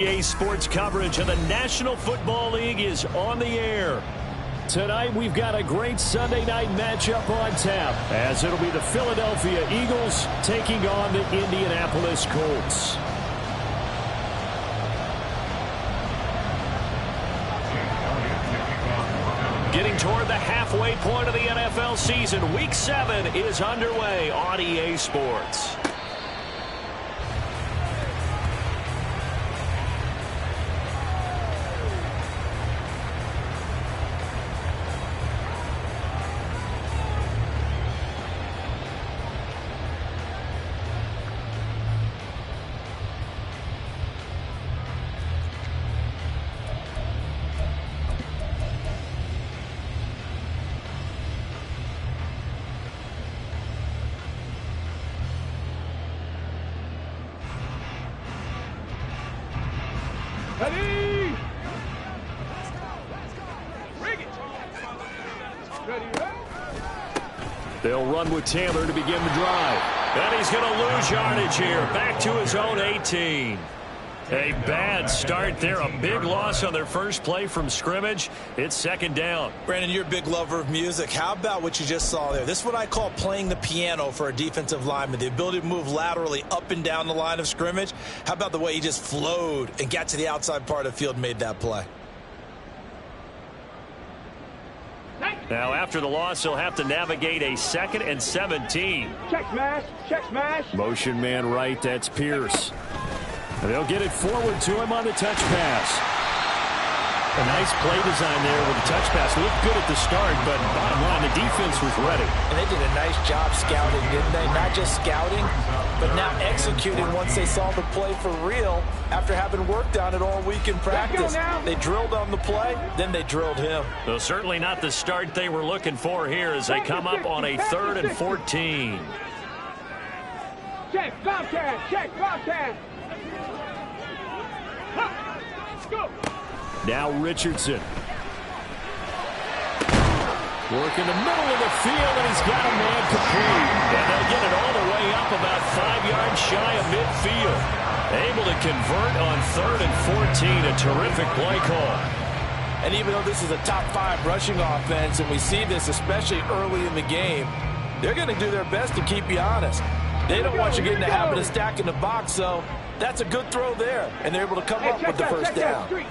EA Sports coverage of the National Football League is on the air. Tonight we've got a great Sunday night matchup on tap, as it'll be the Philadelphia Eagles taking on the Indianapolis Colts. Getting toward the halfway point of the NFL season, Week 7 is underway on EA Sports. Ready! Bring it! Ready, They'll run with Taylor to begin the drive. And he's going to lose yardage here. Back to his own 18. A bad start there. A big loss on their first play from scrimmage. It's second down. Brandon, you're a big lover of music. How about what you just saw there? This is what I call playing the piano for a defensive lineman. The ability to move laterally up and down the line of scrimmage. How about the way he just flowed and got to the outside part of the field and made that play? Now, after the loss, he'll have to navigate a 2nd and 17. Check smash! Check smash! Motion man right, that's Pierce. They'll get it forward to him on the touch pass. A nice play design there with the touch pass. Looked good at the start, but bottom line, the defense was ready. And they did a nice job scouting, didn't they? Not just scouting, but now executing once they saw the play for real after having worked on it all week in practice. They drilled on the play, then they drilled him. So certainly not the start they were looking for here as they come up on a 3rd and 14. Check, Bobcat! Check, Bobcat! Let's go! Now Richardson. Working the middle of the field, and he's got a man complete. And they'll get it all the way up about 5 yards shy of midfield. Able to convert on 3rd and 14. A terrific play call. And even though this is a top 5 rushing offense, and we see this especially early in the game, they're going to do their best to keep you honest. They don't want you getting the habit of stacking the box, so that's a good throw there, and they're able to come up with the first down.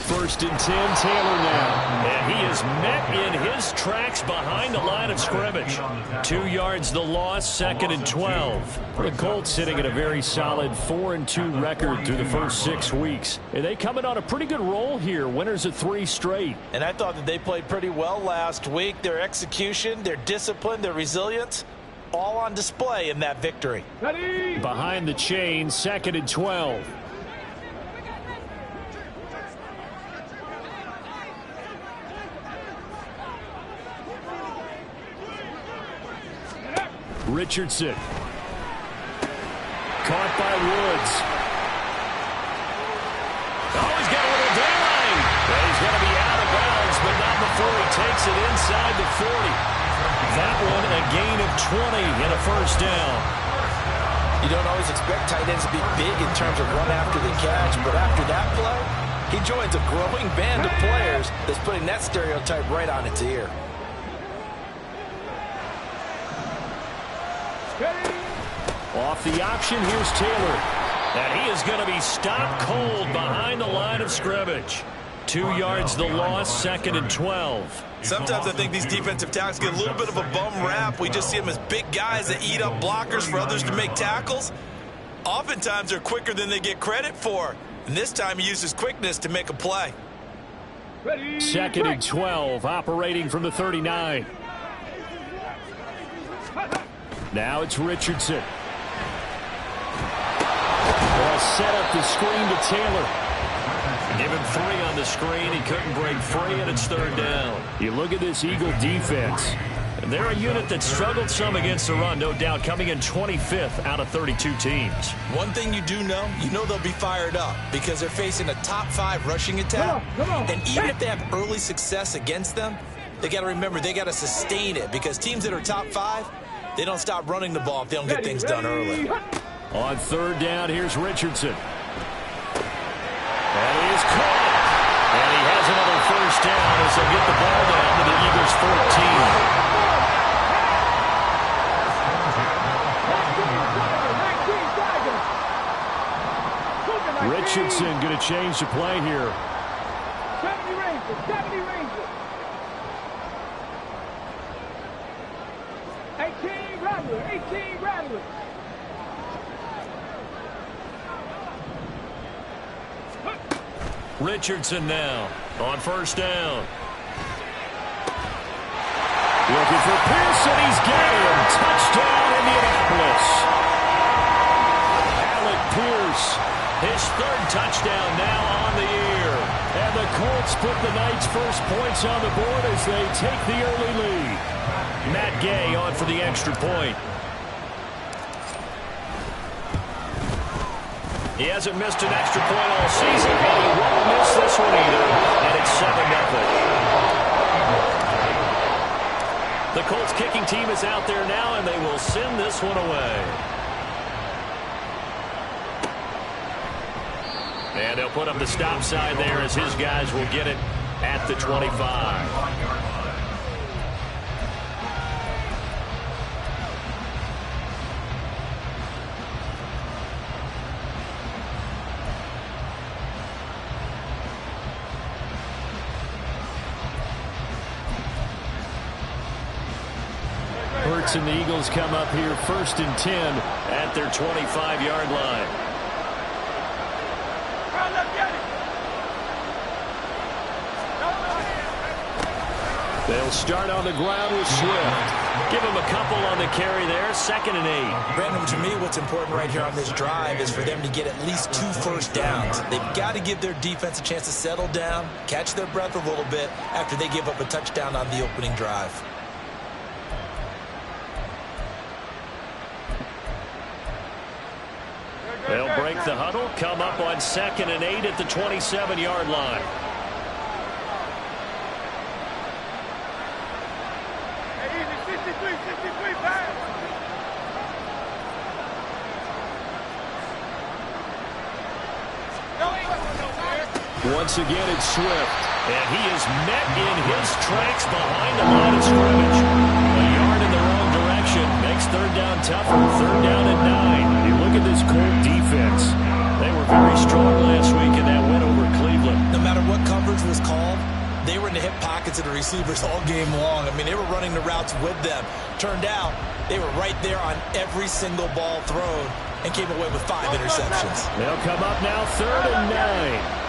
1st and 10, Taylor now. And he is met in his tracks behind the line of scrimmage. 2 yards the loss, 2nd and 12. The Colts sitting at a very solid 4-2 record through the first 6 weeks. And they come in on a pretty good roll here, winners of 3 straight. And I thought that they played pretty well last week. Their execution, their discipline, their resilience, all on display in that victory. Ready? Behind the chain, 2nd and 12. Richardson. Caught by Woods. Oh, he's got a little daylight. He's going to be out of bounds, but not before he takes it inside the 40. That one a gain of 20 and a first down. You don't always expect tight ends to be big in terms of run after the catch, but after that play, he joins a growing band of players that's putting that stereotype right on its ear. Off the option, here's Taylor. And he is going to be stopped cold behind the line of scrimmage. 2 yards the loss, 2nd and 12. Sometimes I think these defensive tackles get a little bit of a bum rap. We just see them as big guys that eat up blockers for others to make tackles. Oftentimes they're quicker than they get credit for. And this time he uses quickness to make a play. Ready? 2nd and 12, operating from the 39. Now it's Richardson. They'll set up the screen to Taylor. Give him 3 on the screen. He couldn't break free, and it's 3rd down. You look at this Eagle defense. They're a unit that struggled some against the run, no doubt, coming in 25th out of 32 teams. One thing you do know, they'll be fired up because they're facing a top 5 rushing attack. Come on. And even if they have early success against them, they got to remember they got to sustain it because teams that are top 5, they don't stop running the ball if they don't get things done early. On 3rd down, here's Richardson. Richardson going to change the play here. 70 Rangers, 70 Rangers. 18 Rattlers, 18 Rattlers. Richardson now on first down. Looking for Pearson. He's got him. Touchdown, Indianapolis. Alec Pierce, his third touchdown now on the year. And the Colts put the Knights' first points on the board as they take the early lead. Matt Gay on for the extra point. He hasn't missed an extra point all season, and he won't miss this one either. And it's 7-0. The Colts kicking team is out there now, and they will send this one away. And they'll put up the stop sign there as his guys will get it at the 25. Hurts and the Eagles come up here 1st and 10 at their 25-yard line. They'll start on the ground with Swift. Give him a couple on the carry there. 2nd and 8. Brandon, to me, what's important right here on this drive is for them to get at least 2 first downs. They've got to give their defense a chance to settle down, catch their breath a little bit after they give up a touchdown on the opening drive. They'll break the huddle, come up on 2nd and 8 at the 27-yard line. Once again, it's Swift. And he is met in his tracks behind the line of scrimmage. A yard in the wrong direction makes 3rd down tougher. 3rd down and 9. You look at this Colt defense. They were very strong last week in that win over Cleveland. No matter what coverage was called, they were in the hip pockets of the receivers all game long. I mean, they were running the routes with them. Turned out, they were right there on every single ball thrown and came away with 5 interceptions. They'll come up now 3rd and 9.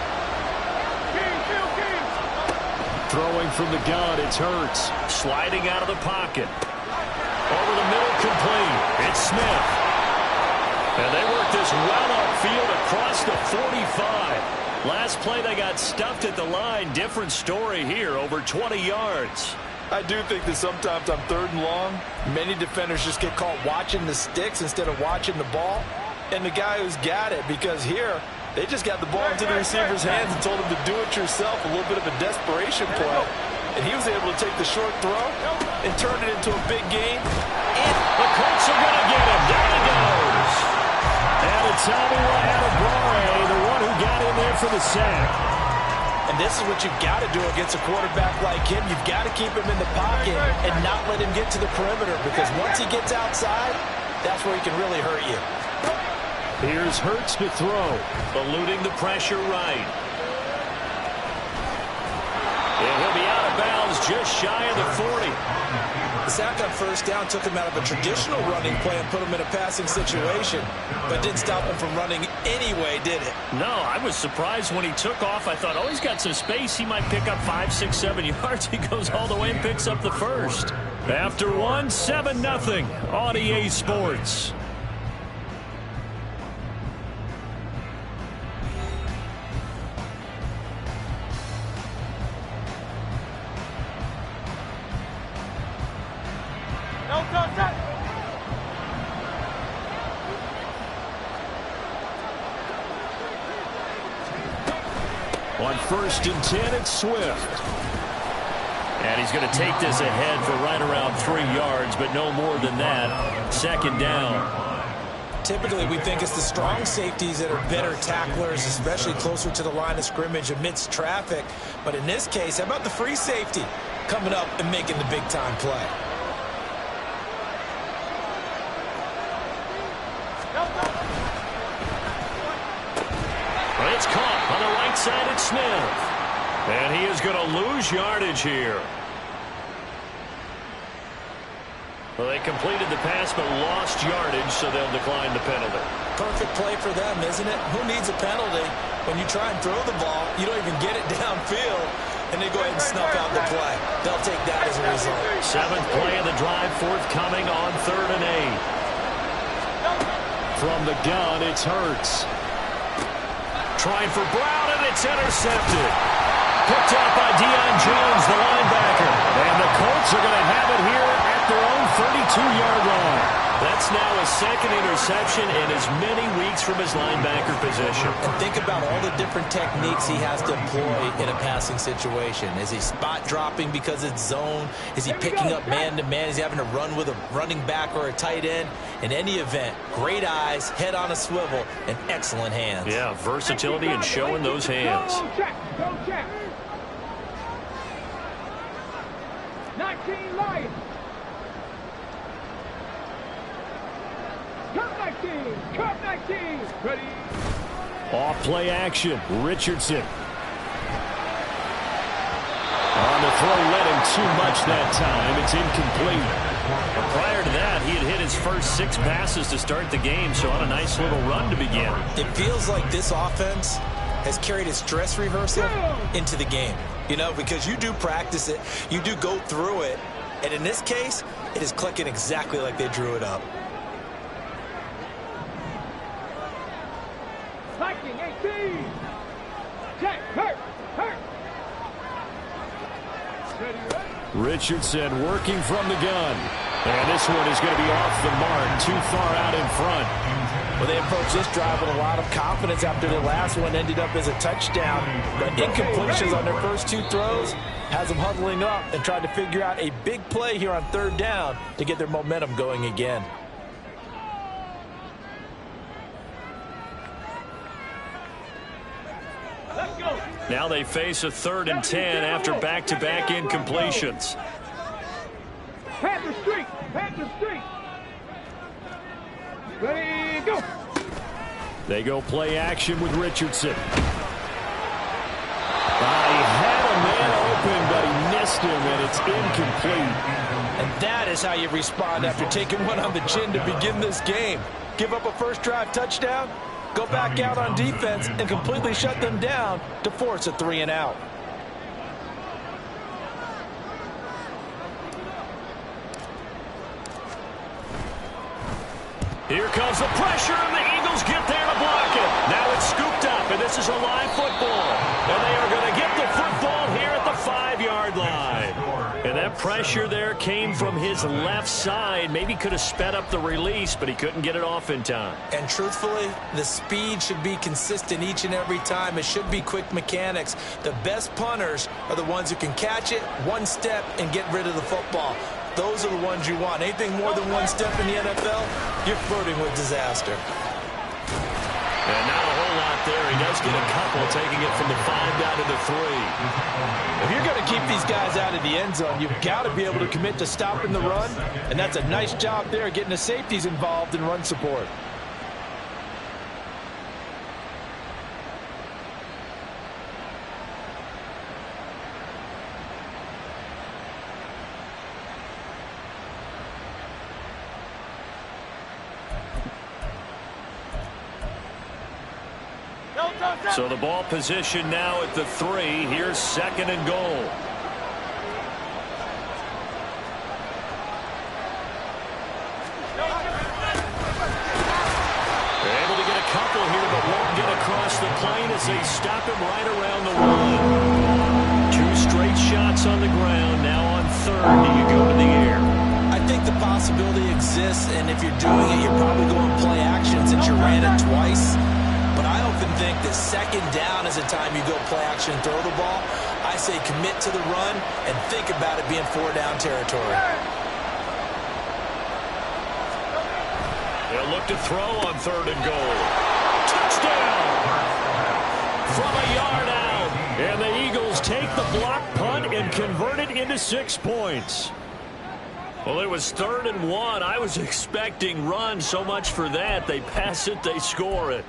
Throwing from the gun, it's Hurts. Sliding out of the pocket. Over the middle, complete. It's Smith. And they work this well upfield across the 45. Last play, they got stuffed at the line. Different story here, over 20 yards. I do think that sometimes on 3rd and long, many defenders just get caught watching the sticks instead of watching the ball. And the guy who's got it, because here, they just got the ball into the receiver's hands and told him to do it yourself, a little bit of a desperation play. And he was able to take the short throw and turn it into a big gain. And the Colts are going to get him. Down he goes. And it's Tommy Adebawore, the one who got in there for the sack. And this is what you've got to do against a quarterback like him. You've got to keep him in the pocket and not let him get to the perimeter, because once he gets outside, that's where he can really hurt you. Here's Hurts to throw. Eluding the pressure right. And he'll be out of bounds just shy of the 40. The sack on 1st down took him out of a traditional running play and put him in a passing situation, but didn't stop him from running anyway, did it? No, I was surprised when he took off. I thought, oh, he's got some space. He might pick up 5, 6, 7 yards. He goes all the way and picks up the first. After 1, 7-0 on EA Sports. On 1st and 10, it's Swift. And he's going to take this ahead for right around 3 yards, but no more than that. 2nd down. Typically, we think it's the strong safeties that are better tacklers, especially closer to the line of scrimmage amidst traffic. But in this case, how about the free safety coming up and making the big-time play? It's caught on the right side at Smith. And he is going to lose yardage here. Well, they completed the pass but lost yardage, so they'll decline the penalty. Perfect play for them, isn't it? Who needs a penalty? When you try and throw the ball, you don't even get it downfield, and they go ahead and snuff out the play. They'll take that as a result. 7th play of the drive, forthcoming on 3rd and 8. From the gun, it's Hurts. Trying for Brown, and it's intercepted. Picked up by Deion Jones, the linebacker. And the Colts are going to have it here at their own 32-yard line. That's now a 2nd interception in as many weeks from his linebacker position. And think about all the different techniques he has to employ in a passing situation. Is he spot dropping because it's zone? Is he picking up man-to-man? Is he having to run with a running back or a tight end? In any event, great eyes, head on a swivel, and excellent hands. Yeah, versatility and showing those hands. Go check. Go check. 19 Lions. Cut 19. Cut 19. Ready. Off play action. Richardson. On the throw, led him too much that time. It's incomplete. But prior to that, he had hit his first 6 passes to start the game, so on a nice little run to begin. It feels like this offense has carried its dress rehearsal into the game. You know, because you do practice it, you do go through it, and in this case, it is clicking exactly like they drew it up. Viking 18. Check. Hurt. Richardson working from the gun. And this one is going to be off the mark, too far out in front. Well, they approached this drive with a lot of confidence after the last one ended up as a touchdown. But incompletions on their first 2 throws has them huddling up and trying to figure out a big play here on 3rd down to get their momentum going again. Now they face a 3rd and 10 after back-to-back incompletions. Panther Street. Ready, go. They go play action with Richardson. He had a man open, but he missed him, and it's incomplete. And that is how you respond after taking one on the chin to begin this game. Give up a first drive touchdown, go back out on defense, and completely shut them down to force a 3 and out. Here comes the pressure, and the Eagles get there to block it. Now it's scooped up, and this is a live football. And they are going to get the football here at the 5-yard line. And that pressure there came from his left side. Maybe could have sped up the release, but he couldn't get it off in time. And truthfully, the speed should be consistent each and every time. It should be quick mechanics. The best punters are the ones who can catch it, one step, and get rid of the football. Those are the ones you want. Anything more than one step in the NFL, you're flirting with disaster. And not a whole lot there. He does get a couple, taking it from the 5 down to the 3. If you're going to keep these guys out of the end zone, you've got to be able to commit to stopping the run, and that's a nice job there getting the safeties involved in run support. So the ball position now at the 3. Here's 2nd and goal. They're able to get a couple here, but won't get across the plane as they stop him right around the 1. 2 straight shots on the ground. Now on 3rd, do you go to the air? I think the possibility exists, and if you're doing it, you're probably going play action since you ran it twice. But I often think that 2nd down is the time you go play action and throw the ball. I say commit to the run and think about it being 4-down territory. They'll look to throw on 3rd and goal. Touchdown! From a yard out. And the Eagles take the block punt and convert it into 6 points. Well, it was 3rd and 1. I was expecting run, so much for that. They pass it, they score it.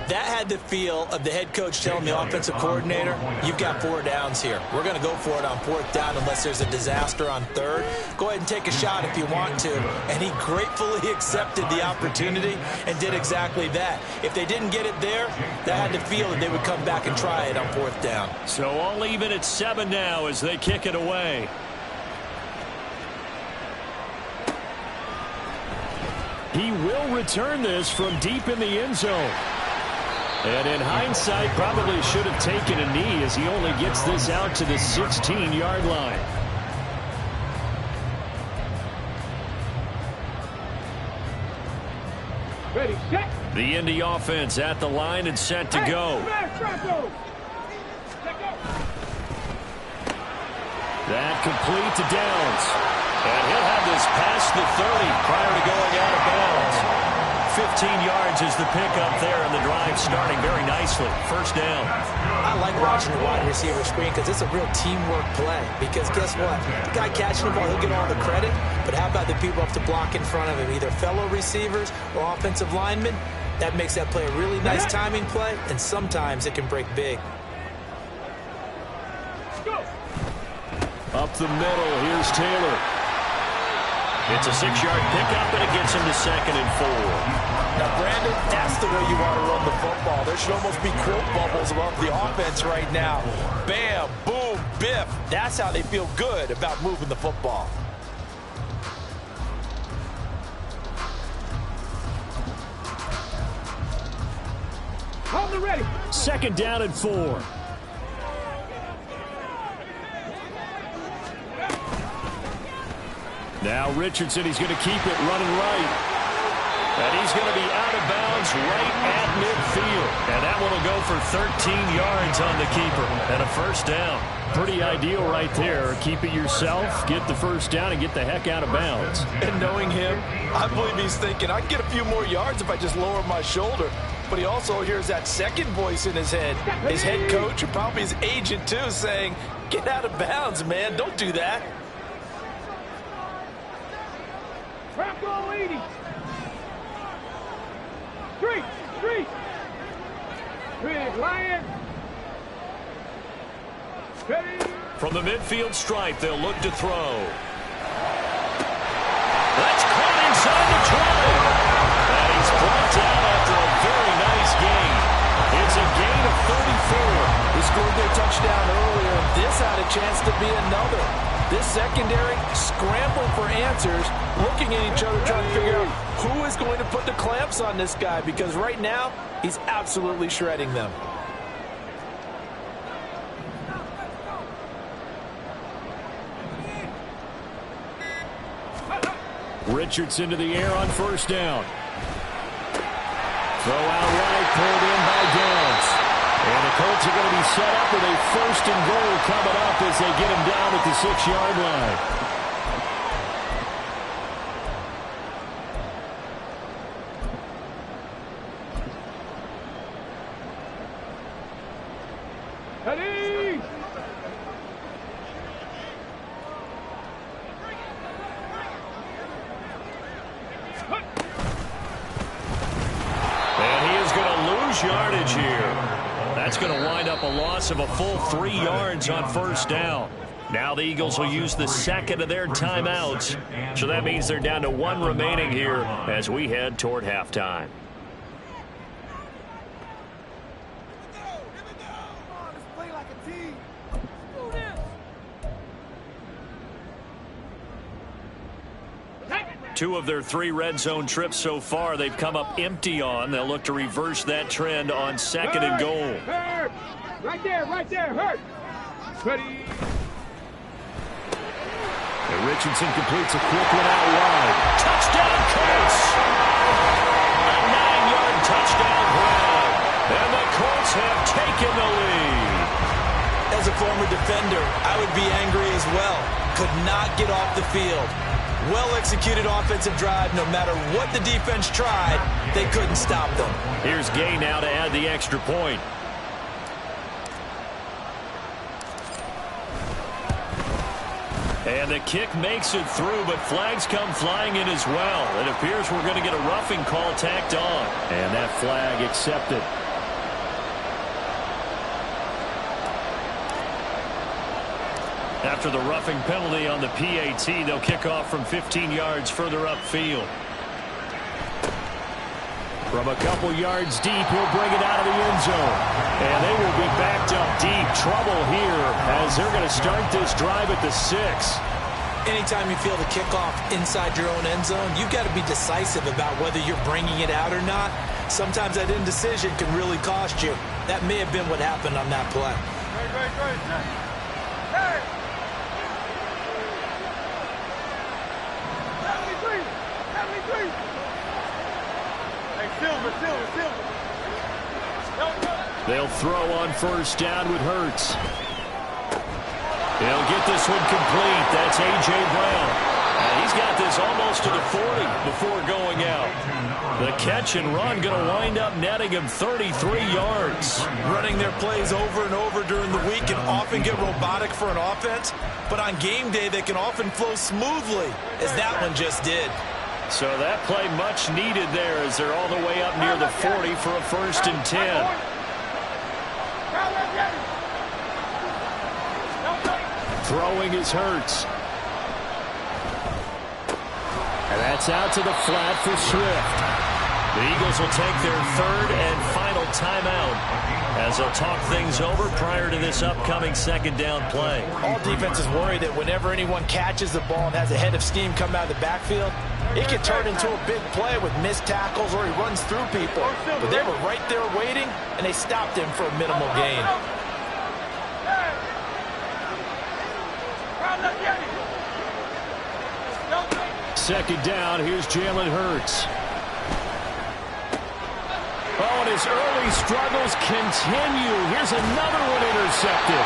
That had the feel of the head coach telling the offensive coordinator, you've got 4 downs here. We're going to go for it on 4th down unless there's a disaster on 3rd. Go ahead and take a shot if you want to. And he gratefully accepted the opportunity and did exactly that. If they didn't get it there, that had the feel that they would come back and try it on 4th down. So all even at 7 now as they kick it away. He will return this from deep in the end zone. And in hindsight, probably should have taken a knee as he only gets this out to the 16-yard line. Ready, set. The Indy offense at the line and set to go. That complete to Downs. And he'll have this past the 30 prior to going out of bounds. 15 yards is the pickup there, and the drive starting very nicely. First down. I like watching the wide receiver screen because it's a real teamwork play. Because guess what? The guy catching the ball, he'll get all the credit. But how about the people up to block in front of him, either fellow receivers or offensive linemen? That makes that play a really nice timing play, and sometimes it can break big. Up the middle, here's Taylor. It's a 6-yard pickup, and it gets him to 2nd and 4. Now, Brandon, that's the way you want to run the football. There should almost be quote bubbles about the offense right now. Bam, boom, biff. That's how they feel good about moving the football. Hold it ready. 2nd down and 4. Now Richardson, he's going to keep it running right. And he's going to be out of bounds right at midfield. And that one will go for 13 yards on the keeper. And a first down. Pretty ideal right there. Keep it yourself, get the first down, and get the heck out of bounds. And knowing him, I believe he's thinking, I can get a few more yards if I just lower my shoulder. But he also hears that second voice in his head. His head coach, and probably his agent too, saying, get out of bounds, man. Don't do that. Bronco 80. Street. Big Lion. Ready. From the midfield stripe, they'll look to throw. That's caught inside the 20. And he's brought down after a very nice gain. It's a gain of 34. He scored their touchdown earlier, and this had a chance to be another. This secondary scrambled for answers, looking at each other, trying to figure out who is going to put the clamps on this guy, because right now, he's absolutely shredding them. Richardson to the air on first down. Throw out right, pulled in by Downs. And the Colts are going to be set up with a 1st and goal coming up as they get him down at the 6-yard line. Ready. And he is going to lose yardage here. That's going to wind up a loss of a full 3 yards on first down. Now the Eagles will use the 2nd of their timeouts. So that means they're down to 1 remaining here as we head toward halftime. Two of their 3 red zone trips so far, they've come up empty on. They'll look to reverse that trend on 2nd and goal. Hurt. Right there. Hurt. Ready. And Richardson completes a quick one out wide. Touchdown, Colts! A 9-yard touchdown grab. And the Colts have taken the lead. As a former defender, I would be angry as well. Could not get off the field. Well-executed offensive drive. No matter what the defense tried, they couldn't stop them. Here's Gay now to add the extra point. And the kick makes it through, but flags come flying in as well. It appears we're going to get a roughing call tacked on. And that flag accepted. After the roughing penalty on the PAT, they'll kick off from 15 yards further upfield. From a couple yards deep, he'll bring it out of the end zone. And they will be backed up deep. Trouble here as they're going to start this drive at the 6. Anytime you feel the kickoff inside your own end zone, you've got to be decisive about whether you're bringing it out or not. Sometimes that indecision can really cost you. That may have been what happened on that play. They'll throw on first down with Hurts. He'll get this one complete. That's A.J. Brown. And he's got this almost to the 40 before going out. The catch and run going to wind up netting him 33 yards. Running their plays over and over during the week can often get robotic for an offense, but on game day they can often flow smoothly, as that one just did. So that play much needed there as they're all the way up near the 40 for a 1st and 10. Throwing is Hurts. And that's out to the flat for Swift. The Eagles will take their 3rd and final timeout as they'll talk things over prior to this upcoming 2nd down play. All defenses worry that whenever anyone catches the ball and has a head of steam come out of the backfield, it can turn into a big play with missed tackles or he runs through people. But they were right there waiting, and they stopped him for a minimal gain. Second down, here's Jalen Hurts. Oh, and his early struggles continue. Here's another one intercepted.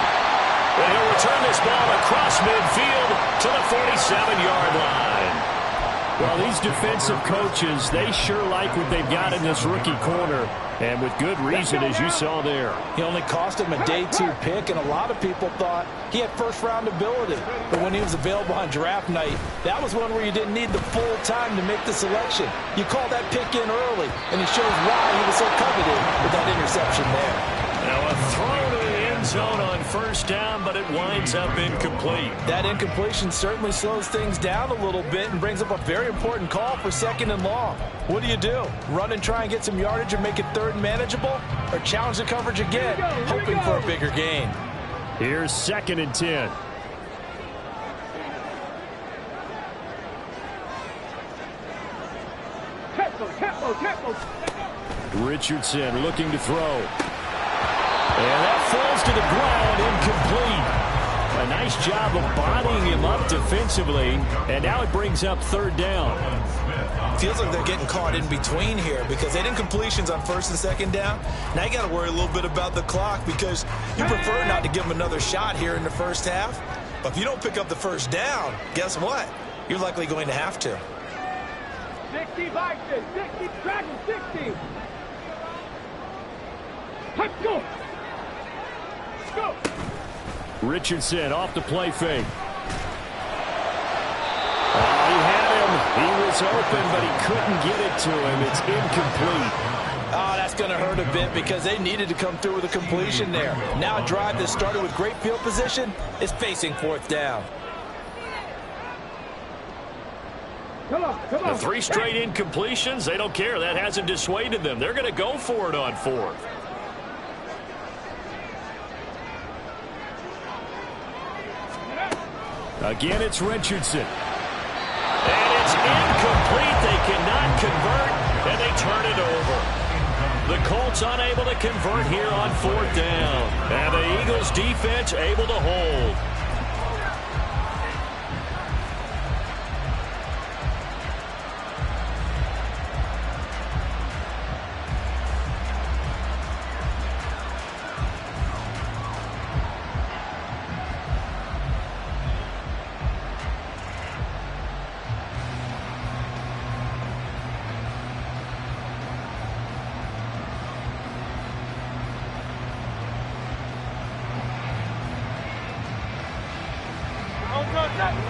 And he'll return this ball across midfield to the 47-yard line. Well, these defensive coaches, they sure like what they've got in this rookie corner. And with good reason, as you saw there. He only cost him a day 2 pick, and a lot of people thought he had first-round ability. But when he was available on draft night, that was one where you didn't need the full time to make the selection. You call that pick in early, and it shows why he was so coveted with that interception there. Now a throw to the end zone on first down, but it winds up incomplete. That incompletion certainly slows things down a little bit and brings up a very important call for 2nd and long. What do? Run and try and get some yardage and make it 3rd and manageable? Or challenge the coverage again, hoping for a bigger gain? Here's 2nd and 10. Tempo. Richardson looking to throw. And that falls to the ground, incomplete. A nice job of bodying him up defensively, and now it brings up 3rd down. Feels like they're getting caught in between here because they didn't completions on 1st and 2nd down. Now you got to worry a little bit about the clock because you prefer not to give them another shot here in the first half. But if you don't pick up the 1st down, guess what? You're likely going to have to. 60 Vikings, 60 Dragons, 60. Let's go. Go. Richardson off the play fake. He had him. He was open, but he couldn't get it to him. It's incomplete. Oh, that's going to hurt a bit because they needed to come through with a completion there. Now a drive that started with great field position is facing 4th down. Come on. The 3 straight incompletions, they don't care. That hasn't dissuaded them. They're going to go for it on 4th. Again, it's Richardson. And it's incomplete. They cannot convert, and they turn it over. The Colts unable to convert here on 4th down. And the Eagles defense able to hold.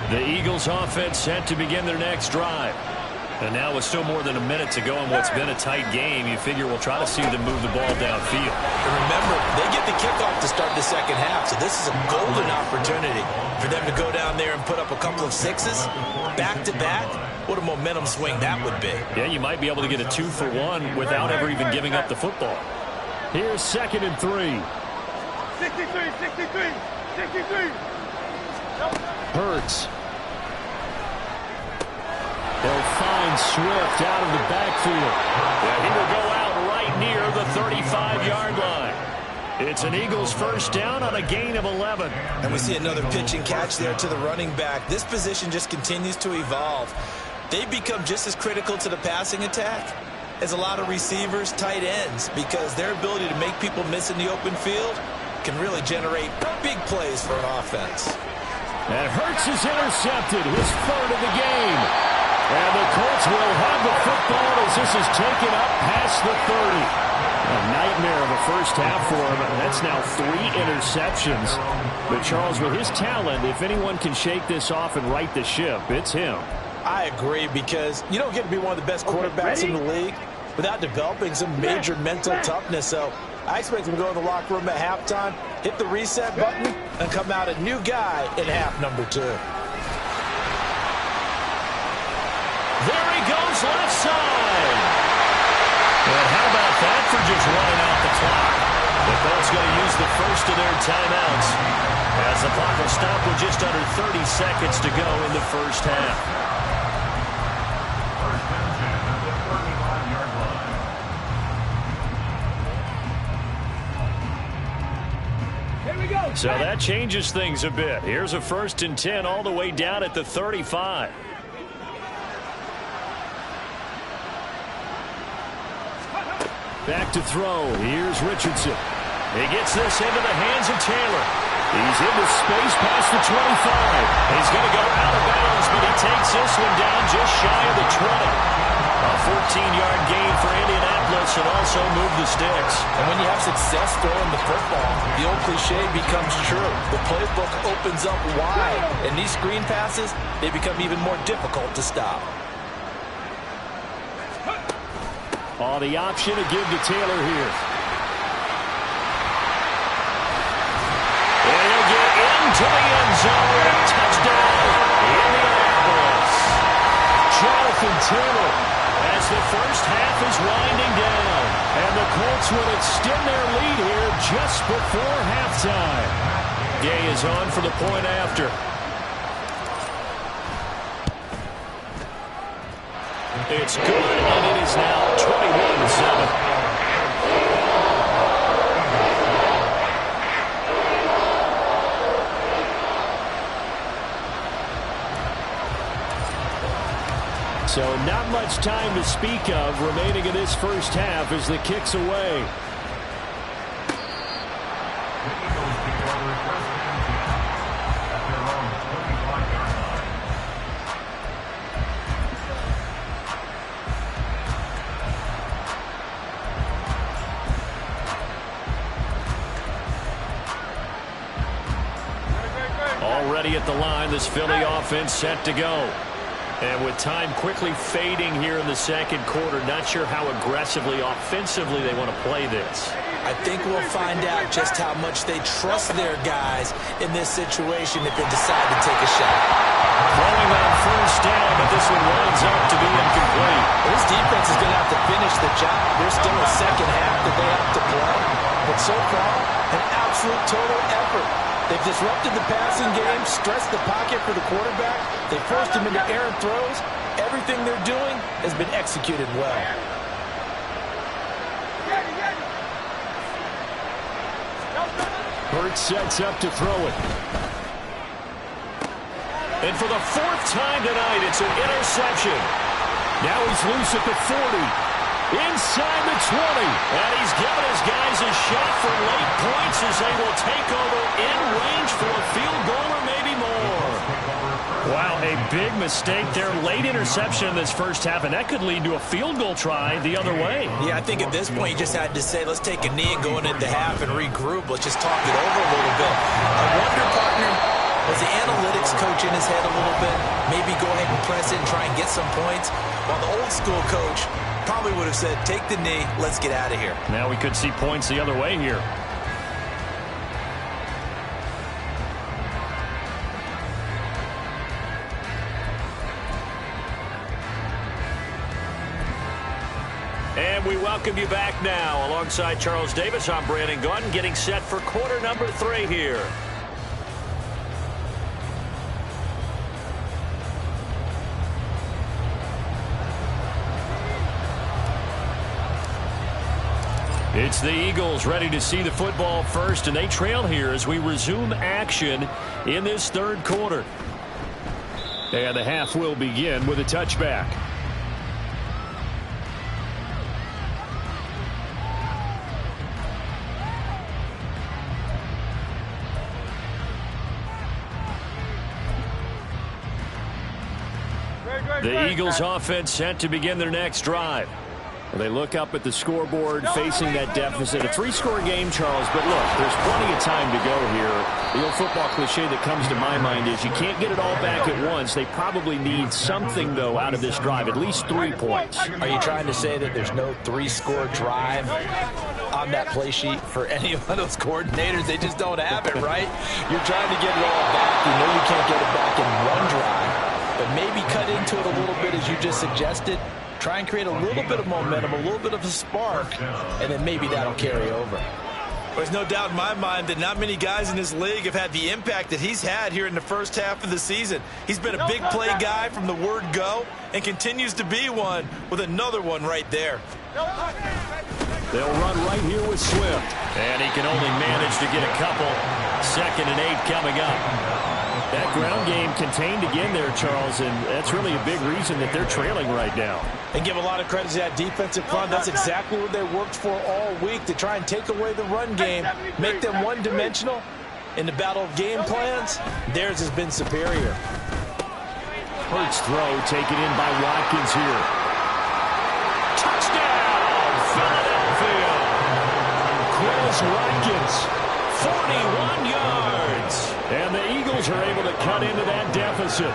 The Eagles offense set to begin their next drive. And now with still more than a minute to go in what's been a tight game, you figure we'll try to see them move the ball downfield. And remember, they get the kickoff to start the second half, so this is a golden opportunity for them to go down there and put up a couple of sixes back-to-back. What a momentum swing that would be. Yeah, you might be able to get a 2-for-1 without ever even giving up the football. Here's 2nd and 3. 63, 63, 63. Hurts. They'll find Swift out of the backfield. And he will go out right near the 35-yard line. It's an Eagles first down on a gain of 11. And we see another pitch and catch there to the running back. This position just continues to evolve. They've become just as critical to the passing attack as a lot of receivers, tight ends, because their ability to make people miss in the open field can really generate big plays for an offense. And Hurts is intercepted, his 3rd of the game. And the Colts will have the football as this is taken up past the 30. A nightmare of a first half for him. That's now 3 interceptions. But Charles, with his talent, if anyone can shake this off and right the ship, it's him. I agree, because you don't get to be one of the best quarterbacks in the league without developing some major mental toughness. So I expect him to go in the locker room at halftime, hit the reset button, and come out a new guy in half number 2. There he goes, left side. And how about that for just running out the clock? The Colts going to use the first of their timeouts as the clock will stop with just under 30 seconds to go in the first half. So that changes things a bit. Here's a 1st and 10 all the way down at the 35. Back to throw. Here's Richardson. He gets this into the hands of Taylor. He's into space past the 25. He's going to go out of bounds, but he takes this one down just shy of the 20. A 14-yard gain for Indianapolis and also move the sticks. And when you have success throwing the football, the old cliche becomes true. The playbook opens up wide, and these screen passes, they become even more difficult to stop. Oh, the option to give to Taylor here. And he'll get into the end zone. Touchdown, Indianapolis. Jonathan Taylor, as the first half is winding down. And the Colts will extend their lead here just before halftime. Gay is on for the point after. It's good, and it is now 21-7. So not much time to speak of remaining in this first half as the kick's away. Already at the line, this Philly offense set to go. And with time quickly fading here in the second quarter, not sure how aggressively, offensively they want to play this. I think we'll find out just how much they trust their guys in this situation if they decide to take a shot. Throwing on first down, but this one winds up to be incomplete. This defense is going to have to finish the job. There's still a second half that they have to play. But so far, an absolute total effort. They've disrupted the passing game, stressed the pocket for the quarterback. They forced him into errant throws. Everything they're doing has been executed well. Hurts sets up to throw it. And for the 4th time tonight, it's an interception. Now he's loose at the 40. Inside the 20. And he's given his guys a shot for late points as they will take over in range for a field goal or maybe more. Wow, a big mistake there. Late interception in this first half, and that could lead to a field goal try the other way. Yeah, I think at this point you just had to say, let's take a knee and go into half and regroup. Let's just talk it over a little bit. I wonder, partner, Was the analytics coach in his head a little bit? Maybe go ahead and press it and try and get some points? While the old school coach probably would have said, take the knee, let's get out of here. Now we could see points the other way here. And we welcome you back now. Alongside Charles Davis, I'm Brandon Gaudin, getting set for quarter number 3 here. It's the Eagles ready to see the football first, and they trail here as we resume action in this third quarter. And the half will begin with a touchback. The Eagles offense set to begin their next drive. They look up at the scoreboard facing that deficit. A 3-score game, Charles, but look, there's plenty of time to go here. The old football cliche that comes to my mind is you can't get it all back at once. They probably need something, though, out of this drive, at least 3 points. Are you trying to say that there's no 3-score drive on that play sheet for any of those coordinators? They just don't have it, right? You're trying to get it all back. You know you can't get it back in one drive, but maybe cut into it a little bit as you just suggested. Try and create a little bit of momentum, a little bit of a spark, and then maybe that'll carry over. There's no doubt in my mind that not many guys in this league have had the impact that he's had here in the first half of the season. He's been a big play guy from the word go and continues to be one with another one right there. They'll run right here with Swift. And he can only manage to get a couple. 2nd and 8 coming up. That ground game contained again there, Charles, and that's really a big reason that they're trailing right now. And give a lot of credit to that defensive front. That's exactly what they worked for all week, to try and take away the run game, make them one-dimensional. In the battle of game plans, theirs has been superior. Hurts throw taken in by Watkins here. Touchdown, Philadelphia! Chris Watkins, 41 yards. And the Eagles are able to cut into that deficit.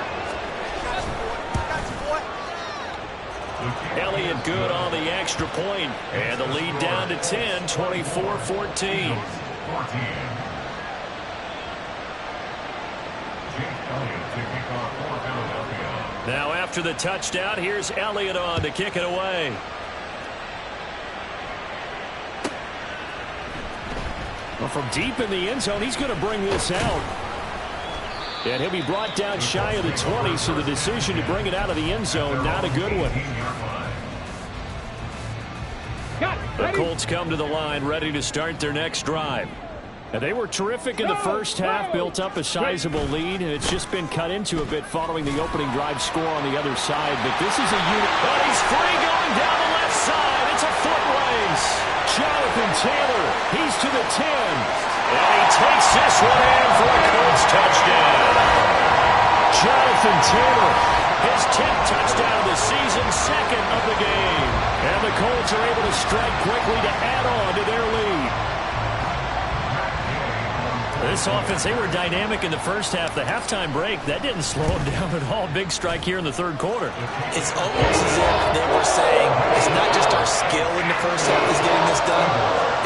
Elliott good on the extra point. And the lead down to 10, 24-14. Now after the touchdown, here's Elliott on to kick it away. Well, from deep in the end zone, he's going to bring this out. And he'll be brought down shy of the 20, so the decision to bring it out of the end zone, not a good one. The Colts come to the line, ready to start their next drive. And they were terrific in the first half, built up a sizable lead, and it's just been cut into a bit following the opening drive score on the other side. But this is a unit. But he's free going down the left side. It's a foot race. Jonathan Taylor, he's to the 10. And he takes this one in for a Colts touchdown. Jonathan Taylor, his 10th touchdown of the season, 2nd of the game. And the Colts are able to strike quickly to add on to their lead. This offense, they were dynamic in the first half. The halftime break, that didn't slow them down at all. Big strike here in the third quarter. It's almost as if they were saying, it's not just our skill in the first half that's getting this done,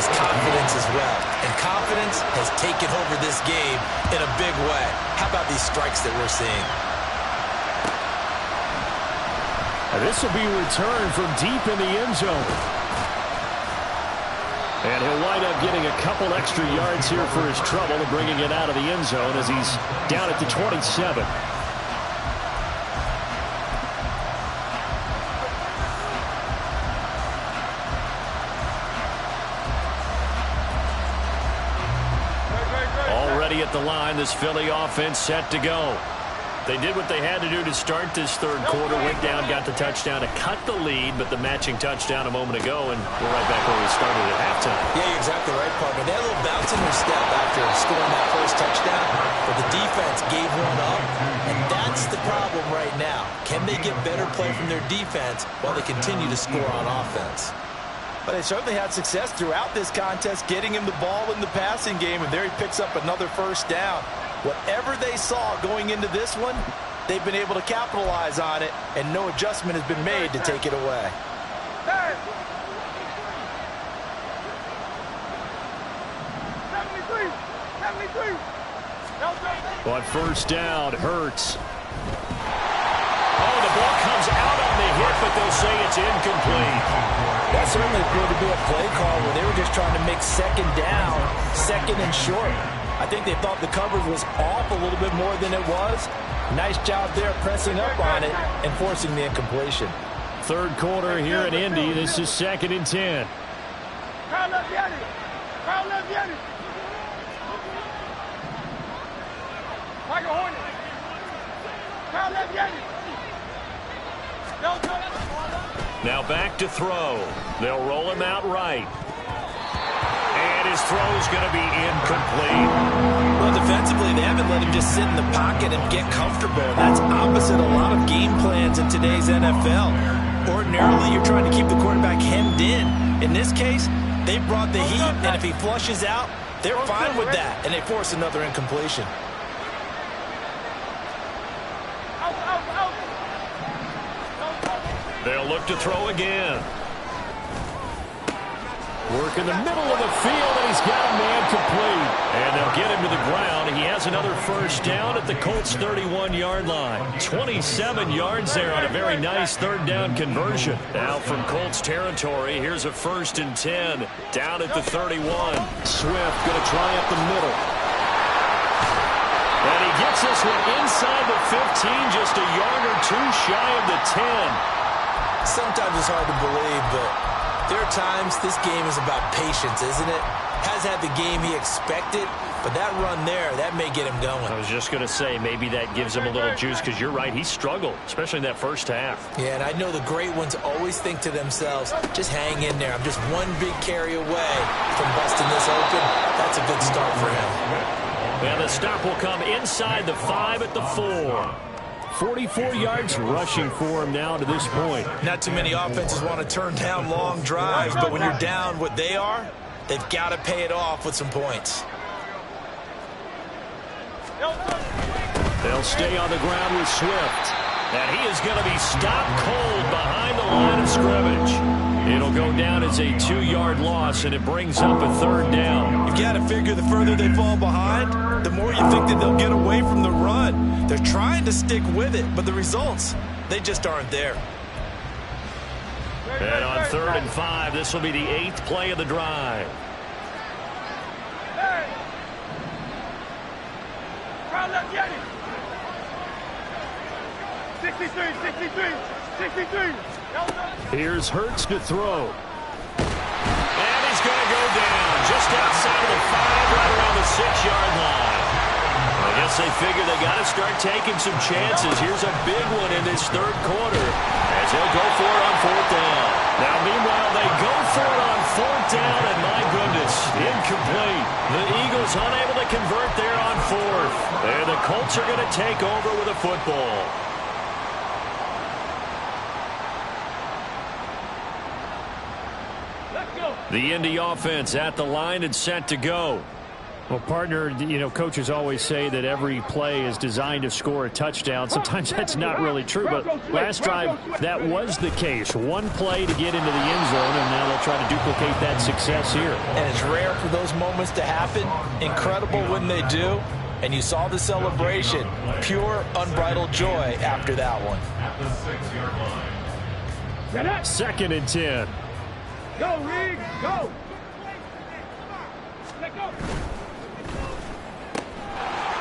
it's confidence as well. And confidence has taken over this game in a big way. How about these strikes that we're seeing? This will be returned from deep in the end zone. And he'll wind up getting a couple extra yards here for his trouble and bringing it out of the end zone as he's down at the 27. Already at the line, this Philly offense set to go. They did what they had to do to start this third quarter. Went down, got the touchdown to cut the lead, but the matching touchdown a moment ago, and we're right back where we started at halftime. Yeah, you're exactly right, partner. They had a little bounce in their step after scoring that first touchdown, but the defense gave one up, and that's the problem right now. Can they get better play from their defense while they continue to score on offense? But they certainly had success throughout this contest, getting him the ball in the passing game, and there he picks up another first down. Whatever they saw going into this one, they've been able to capitalize on it, and no adjustment has been made to take it away. Hey! 73! 73! On first down, Hurts. Oh, the ball comes out on the hit, but they'll say it's incomplete. That certainly appeared to be a play call where they were just trying to make second down, second and short. I think they thought the coverage was off a little bit more than it was. Nice job there pressing up on it and forcing the incompletion. Third quarter here in Indy. This is 2nd and 10. Crowd left Yanni! Crowd left Yanni! Michael Hornet! Crowd left Yanni! Now back to throw. They'll roll him out right. And his throw's going to be incomplete. Well, defensively, they haven't let him just sit in the pocket and get comfortable. That's opposite a lot of game plans in today's NFL. Ordinarily, you're trying to keep the quarterback hemmed in. In this case, they brought the heat, and if he flushes out, they're fine with that, and they force another incompletion. They'll look to throw again. Work in the middle of the field, and he's got a man complete. And they'll get him to the ground. He has another first down at the Colts' 31-yard line. 27 yards there on a very nice third down conversion. Now from Colts territory, here's a 1st and 10 down at the 31. Swift going to try up the middle. And he gets this one inside the 15, just a yard or two shy of the 10. Sometimes it's hard to believe, but there are times this game is about patience, isn't it? Has had the game he expected, but that run there, that may get him going. I was just going to say, maybe that gives him a little juice, because you're right, he struggled, especially in that first half. Yeah, and I know the great ones always think to themselves, just hang in there. I'm just one big carry away from busting this open. That's a good start for him. And the stop will come inside the 5 at the 4. 44 yards rushing for him now to this point. Not too many offenses want to turn down long drives, but when you're down what they are, they've got to pay it off with some points. They'll stay on the ground with Swift. And he is going to be stopped cold behind the line of scrimmage. It'll go down as a 2-yard loss, and it brings up a 3rd down. You've got to figure the further they fall behind, the more you think that they'll get away from the run. They're trying to stick with it, but the results, they just aren't there. And on 3rd and 5, this will be the 8th play of the drive. Hey! Crowd left Yanni! 63, 63, 63. Here's Hurts to throw. And he's going to go down just outside of the 5, right around the 6-yard line. I guess they figure they got to start taking some chances. Here's a big one in this 3rd quarter as they'll go for it on 4th down. Now, meanwhile, they go for it on 4th down, and my goodness, incomplete. The Eagles unable to convert there on 4th. And the Colts are going to take over with a football. The Indy offense at the line and set to go. Well, partner, you know, coaches always say that every play is designed to score a touchdown. Sometimes that's not really true, but last drive, that was the case. One play to get into the end zone, and now they'll try to duplicate that success here. And it's rare for those moments to happen. Incredible when they do. And you saw the celebration. Pure, unbridled joy after that one. 2nd and 10. Go, Reed, go! Let go!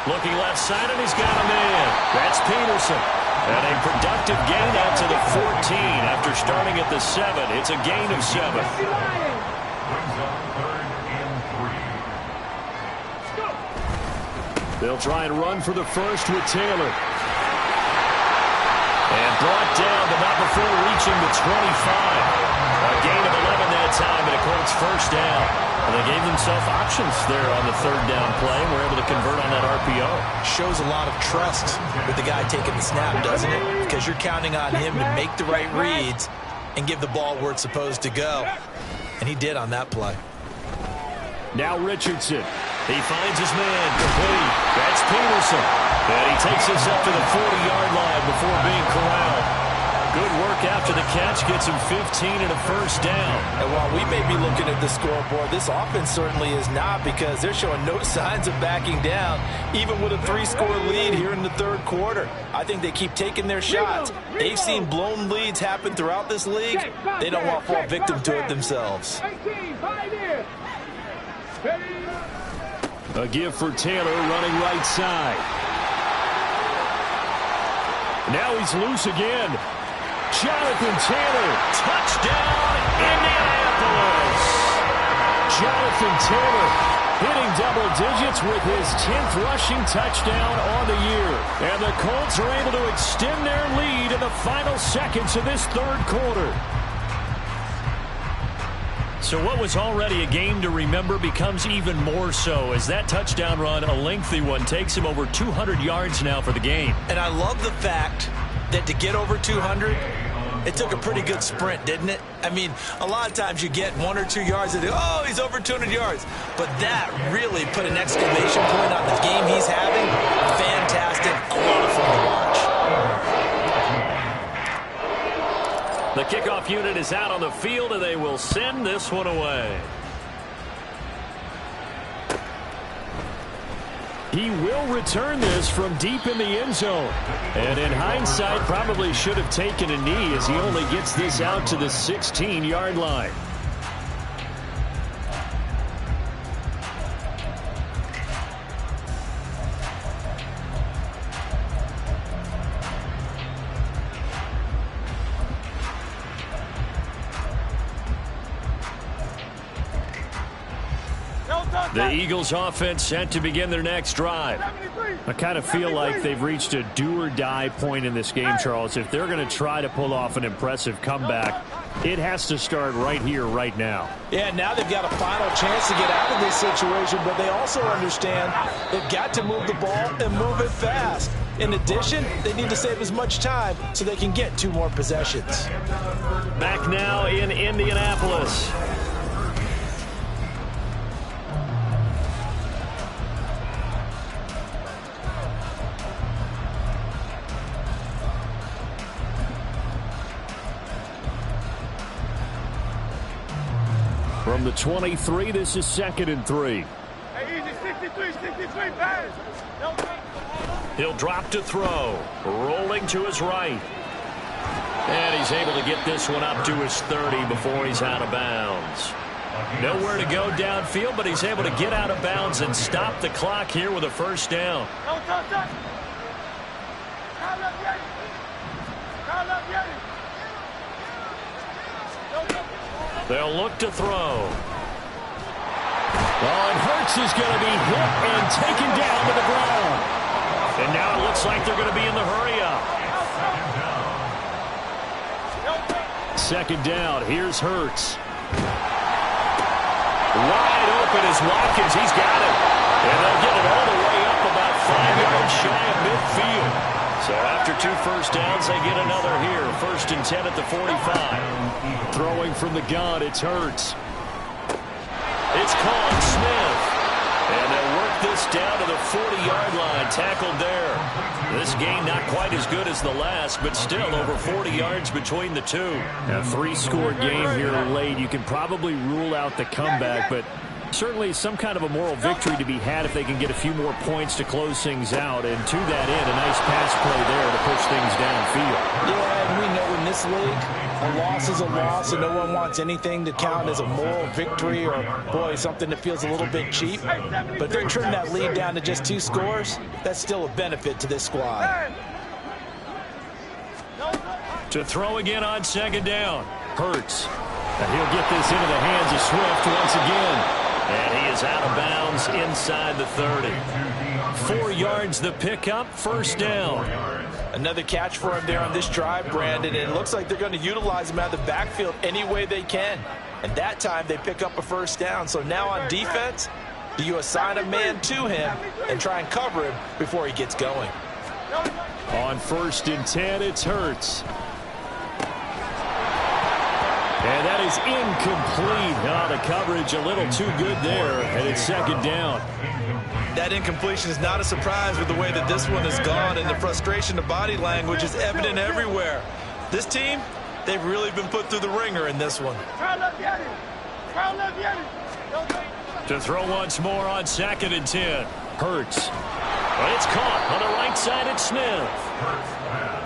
Looking left side, and he's got a man. That's Peterson. And a productive gain out to the 14 after starting at the 7. It's a gain of 7. They'll try and run for the first with Taylor. And brought down, but not before reaching the 25. A gain of 11 that time, and a Colts first down. And they gave themselves options there on the 3rd down play, and were able to convert on that RPO. Shows a lot of trust with the guy taking the snap, doesn't it? Because you're counting on him to make the right reads and give the ball where it's supposed to go. And he did on that play. Now Richardson. He finds his man, complete. That's Peterson. And he takes this up to the 40-yard line before being corralled. Good work after the catch, gets him 15 and a first down. And while we may be looking at the scoreboard, this offense certainly is not, because they're showing no signs of backing down, even with a 3-score lead here in the third quarter. I think they keep taking their shots. They've seen blown leads happen throughout this league. They don't want to fall victim to it themselves. A give for Taylor, running right side. Now he's loose again. Jonathan Taylor, touchdown, Indianapolis. Jonathan Taylor hitting double digits with his 10th rushing touchdown on the year. And the Colts are able to extend their lead in the final seconds of this third quarter. So what was already a game to remember becomes even more so as that touchdown run, a lengthy one, takes him over 200 yards now for the game. And I love the fact that to get over 200, it took a pretty good sprint, didn't it? I mean, a lot of times you get 1 or 2 yards and oh, he's over 200 yards. But that really put an exclamation point on the game he's having. Fantastic. A lot of fun to watch. The kickoff unit is out on the field, and they will send this one away. He will return this from deep in the end zone. And in hindsight, probably should have taken a knee as he only gets this out to the 16-yard line. The Eagles offense set to begin their next drive. I kind of feel like they've reached a do-or-die point in this game, Charles. If they're going to try to pull off an impressive comeback, it has to start right here, right now. Yeah, now they've got a final chance to get out of this situation, but they also understand they've got to move the ball and move it fast. In addition, they need to save as much time so they can get 2 more possessions. Back now in Indianapolis. From the 23, this is 2nd and 3. Hey, easy, 63, pass. He'll drop to throw. Rolling to his right. And he's able to get this one up to his 30 before he's out of bounds. Nowhere to go downfield, but he's able to get out of bounds and stop the clock here with a first down. They'll look to throw. Oh, and Hurts is going to be hit and taken down to the ground. And now it looks like they're going to be in the hurry-up. 2nd down. Here's Hurts. Wide open is Watkins. He's got it. And they'll get it all the way up about 5 yards shy of midfield. So after 2 first downs, they get another here. 1st and 10 at the 45. Throwing from the gun, it's Hurts. It's Colin Smith. And they'll work this down to the 40-yard line. Tackled there. This game not quite as good as the last, but still over 40 yards between the two. A 3-score game here late. You can probably rule out the comeback, but certainly some kind of a moral victory to be had if they can get a few more points to close things out. And to that end, a nice pass play there to push things downfield. Yeah, and we know in this league, a loss is a loss, and no one wants anything to count as a moral victory or, boy, something that feels a little bit cheap. But if they trim that lead down to just 2 scores, that's still a benefit to this squad. To throw again on 2nd down. Hurts. And he'll get this into the hands of Swift once again. And he is out of bounds inside the 30. 4 yards the pickup, 1st down. Another catch for him there on this drive, Brandon. And it looks like they're going to utilize him out of the backfield any way they can. And that time they pick up a 1st down. So now on defense, do you assign a man to him and try and cover him before he gets going? On 1st and 10, it's Hurts. And that is incomplete. Oh, the coverage a little too good there, and it's 2nd down. That incompletion is not a surprise with the way that this one has gone, and the frustration, the body language is evident everywhere. This team, they've really been put through the ringer in this one. To throw once more on 2nd and 10. Hurts. But it's caught on the right side at Smith.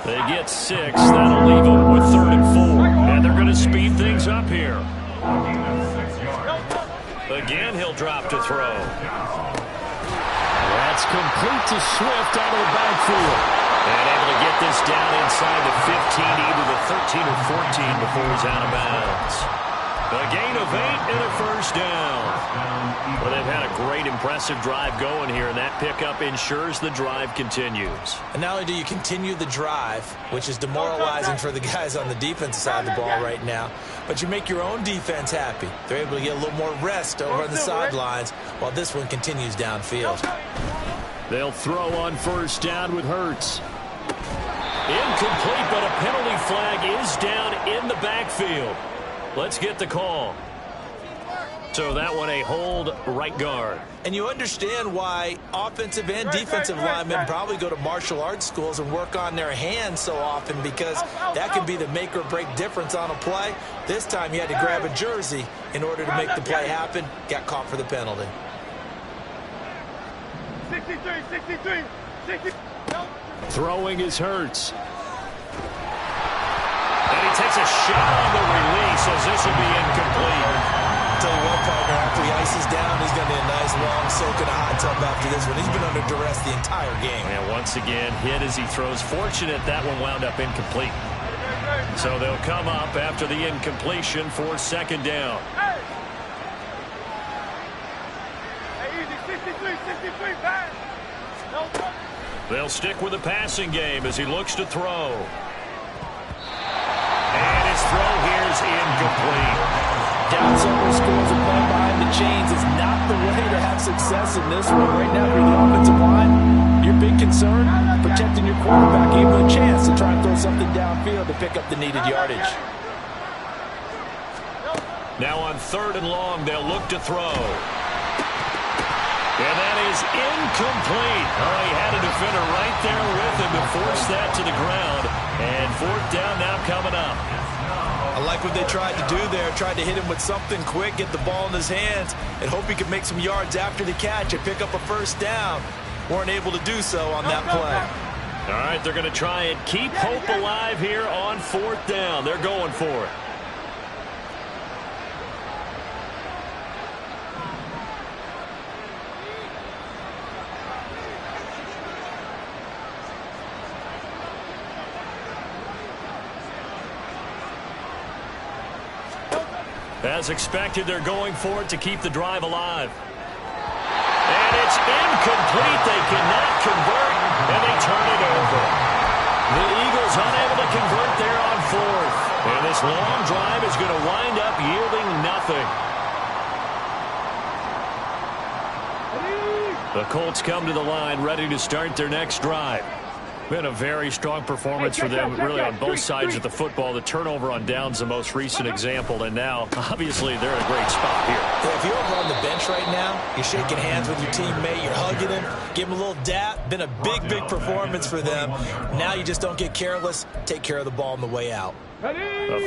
They get 6. That'll leave them with 3rd and 4. And they're going to speed things up here. Again, he'll drop to throw. That's complete to Swift out of the backfield. And able to get this down inside the 15, either the 13 or 14 before he's out of bounds. A gain of 8 and a first down. Well, they've had a great, impressive drive going here, and that pickup ensures the drive continues. And not only do you continue the drive, which is demoralizing for the guys on the defensive side of the ball right now, but you make your own defense happy. They're able to get a little more rest over on the sidelines while this one continues downfield. They'll throw on 1st down with Hurts. Incomplete, but a penalty flag is down in the backfield. Let's get the call. So that one a hold right guard. And you understand why offensive and defensive linemen probably go to martial arts schools and work on their hands so often, because that can be the make or break difference on a play. This time he had to grab a jersey in order to make the play happen. Got caught for the penalty. 63. Throwing is Hurts. And he takes a shot on the release as this will be incomplete. Tell you what, partner, after he ices down, he's going to need a nice long soak in a hot tub after this one. He's been under duress the entire game. And once again, hit as he throws. Fortunate that one wound up incomplete. So they'll come up after the incompletion for 2nd down. Hey, easy, 63, back. No trouble. They'll stick with the passing game as he looks to throw. And his throw here is incomplete. Down several scores and playing behind the chains is not the way to have success in this one. Right now, if you're the offensive line, your big concern, protecting your quarterback, gave him a chance to try and throw something downfield to pick up the needed yardage. Now on 3rd and long, they'll look to throw. And that is incomplete. Oh, he had a defender right there with him to force that to the ground. And 4th down now coming up. I like what they tried to do there. Tried to hit him with something quick, get the ball in his hands, and hope he could make some yards after the catch and pick up a 1st down. Weren't able to do so on that play. All right, they're going to try and keep hope alive here on 4th down. They're going for it. As expected, they're going for it to keep the drive alive. And it's incomplete. They cannot convert, and they turn it over. The Eagles unable to convert there on 4th. And this long drive is going to wind up yielding nothing. The Colts come to the line, ready to start their next drive. Been a very strong performance for them, really on both sides of the football. The turnover on downs, the most recent example, and now, obviously, they're in a great spot here. Yeah, if you're over on the bench right now, you're shaking hands with your teammate, you're hugging him, give him a little dap. Been a big, big performance for them. Now you just don't get careless. Take care of the ball on the way out. A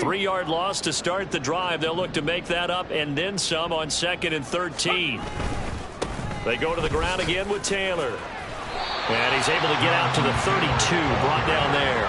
3-yard loss to start the drive. They'll look to make that up and then some on 2nd and 13. They go to the ground again with Taylor. And he's able to get out to the 32, brought down there.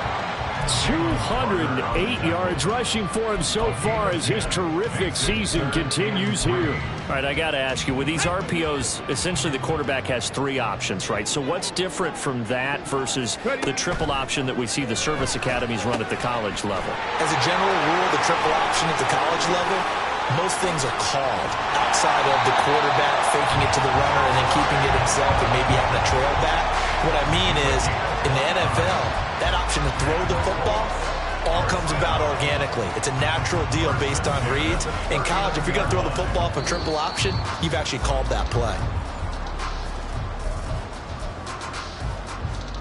208 yards rushing for him so far as his terrific season continues here. All right, I got to ask you, with these RPOs, essentially the quarterback has 3 options, right? So what's different from that versus the triple option that we see the service academies run at the college level? As a general rule, the triple option at the college level, most things are called outside of the quarterback faking it to the runner and then keeping it himself and maybe having a trail back. What I mean is, in the NFL, that option to throw the football all comes about organically. It's a natural deal based on reads. In college, if you're going to throw the football for triple option, you've actually called that play.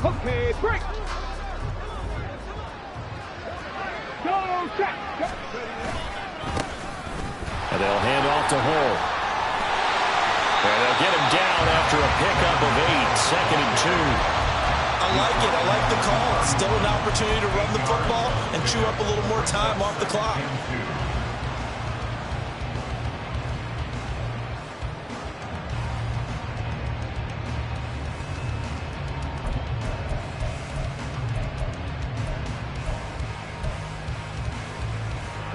Okay, break. Go, check. And they'll hand off to Hull. And they'll get him down after a pickup of 8, 2nd and 2. I like it. I like the call. Still an opportunity to run the football and chew up a little more time off the clock.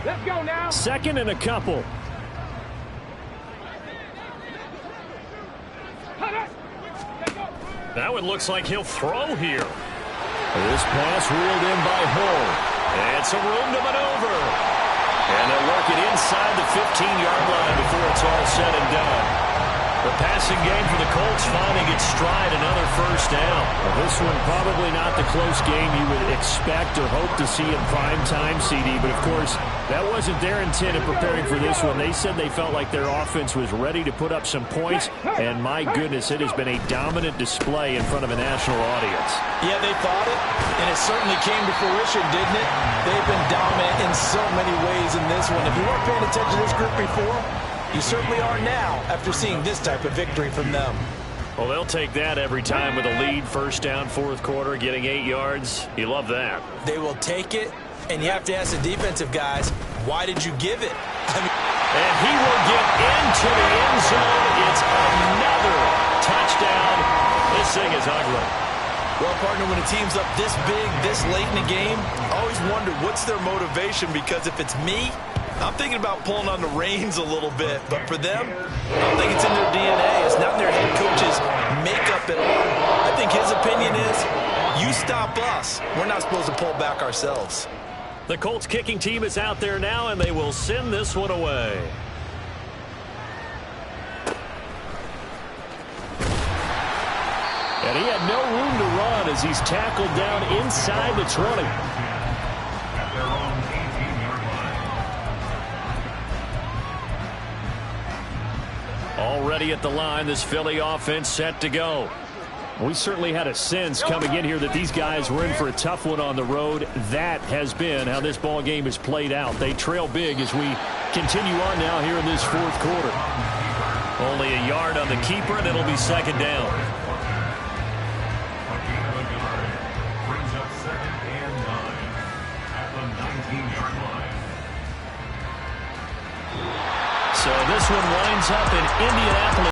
Let's go now. 2nd and a couple. That one looks like he'll throw here. This pass reeled in by Hull. And some room to maneuver. And they'll work it inside the 15-yard line before it's all said and done. The passing game for the Colts finding its stride, another first down. Well, this one probably not the close game you would expect or hope to see in prime time, CD. But, of course, that wasn't their intent in preparing for this one. They said they felt like their offense was ready to put up some points. And, my goodness, it has been a dominant display in front of a national audience. Yeah, they thought it, and it certainly came to fruition, didn't it? They've been dominant in so many ways in this one. If you weren't paying attention to this group before, you certainly are now after seeing this type of victory from them. Well, they'll take that every time with a lead. First down, 4th quarter, getting 8 yards. You love that. They will take it, and you have to ask the defensive guys, why did you give it? And he will get into the end zone. It's another touchdown. This thing is ugly. Well, partner, when a team's up this big, this late in the game, I always wonder what's their motivation, because if it's me, I'm thinking about pulling on the reins a little bit. But for them, I don't think it's in their DNA. It's not in their head coach's makeup at all. I think his opinion is, you stop us. We're not supposed to pull back ourselves. The Colts kicking team is out there now, and they will send this one away. And he had no room to run as he's tackled down inside the 20. Already at the line, this Philly offense set to go. We certainly had a sense coming in here that these guys were in for a tough one on the road. That has been how this ball game has played out. They trail big as we continue on now here in this 4th quarter. Only a yard on the keeper, and it'll be 2nd down. So this one winds up in Indianapolis.